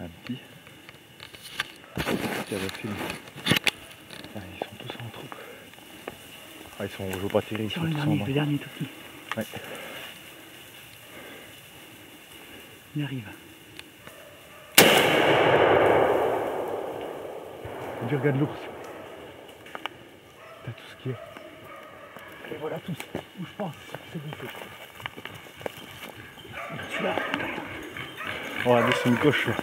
Un petit. Qui a le film. Ah, ils sont tous en troupe. Ah, je veux pas tirer, ils sont tous en bas. Le dernier tout petit. Ouais. Il arrive. Tu regardes l'ours. T'as tout ce qu'il y a. Et voilà tous. Bouge pas, c'est bouffé. Celui-là. Oh, là, c'est une coche. Là.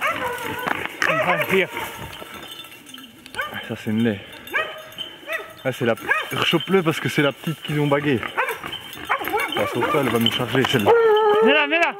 Ça, c'est une lait. Là, c'est la. Rechoppe-le parce que c'est la petite qu'ils ont baguée. La sauvetage, elle va nous charger celle-là. Mets-la, mets-la.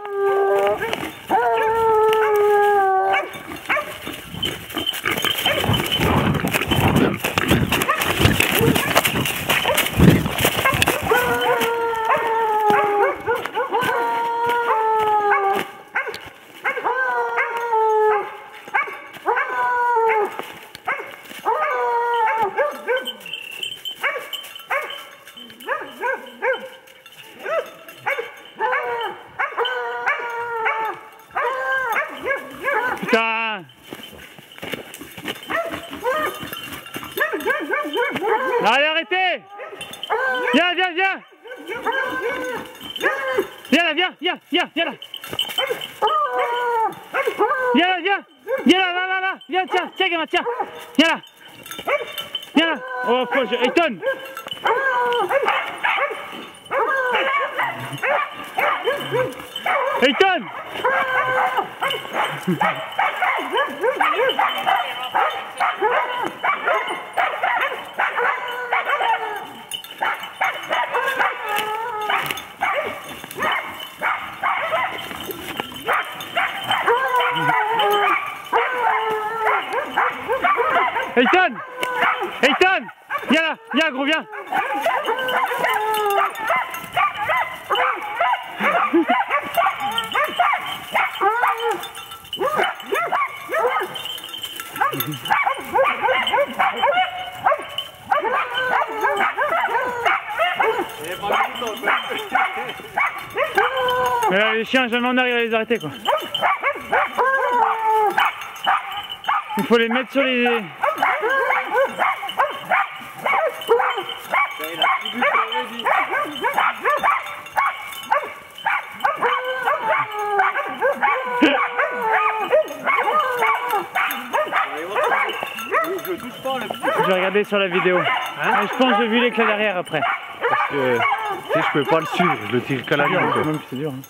Putain! Allez, arrêtez! Viens, viens, viens! Viens là, viens, viens, viens, viens là! Viens là, viens! Viens là, là, là, là! Viens, tiens, tiens, gamin, tiens! Viens là! Viens là! Oh, faut que je... Ayton! Ayton! Ayton! Ayton! Viens là! Viens, gros, viens! Mais là, les chiens, jamais on arrive à les arrêter quoi. Il faut les mettre sur les... Je vais regarder sur la vidéo. Hein, je pense que j'ai vu l'éclat derrière après. Parce que tu sais, je peux pas le suivre, je le tire qu'à la main. C'est dur. Hein.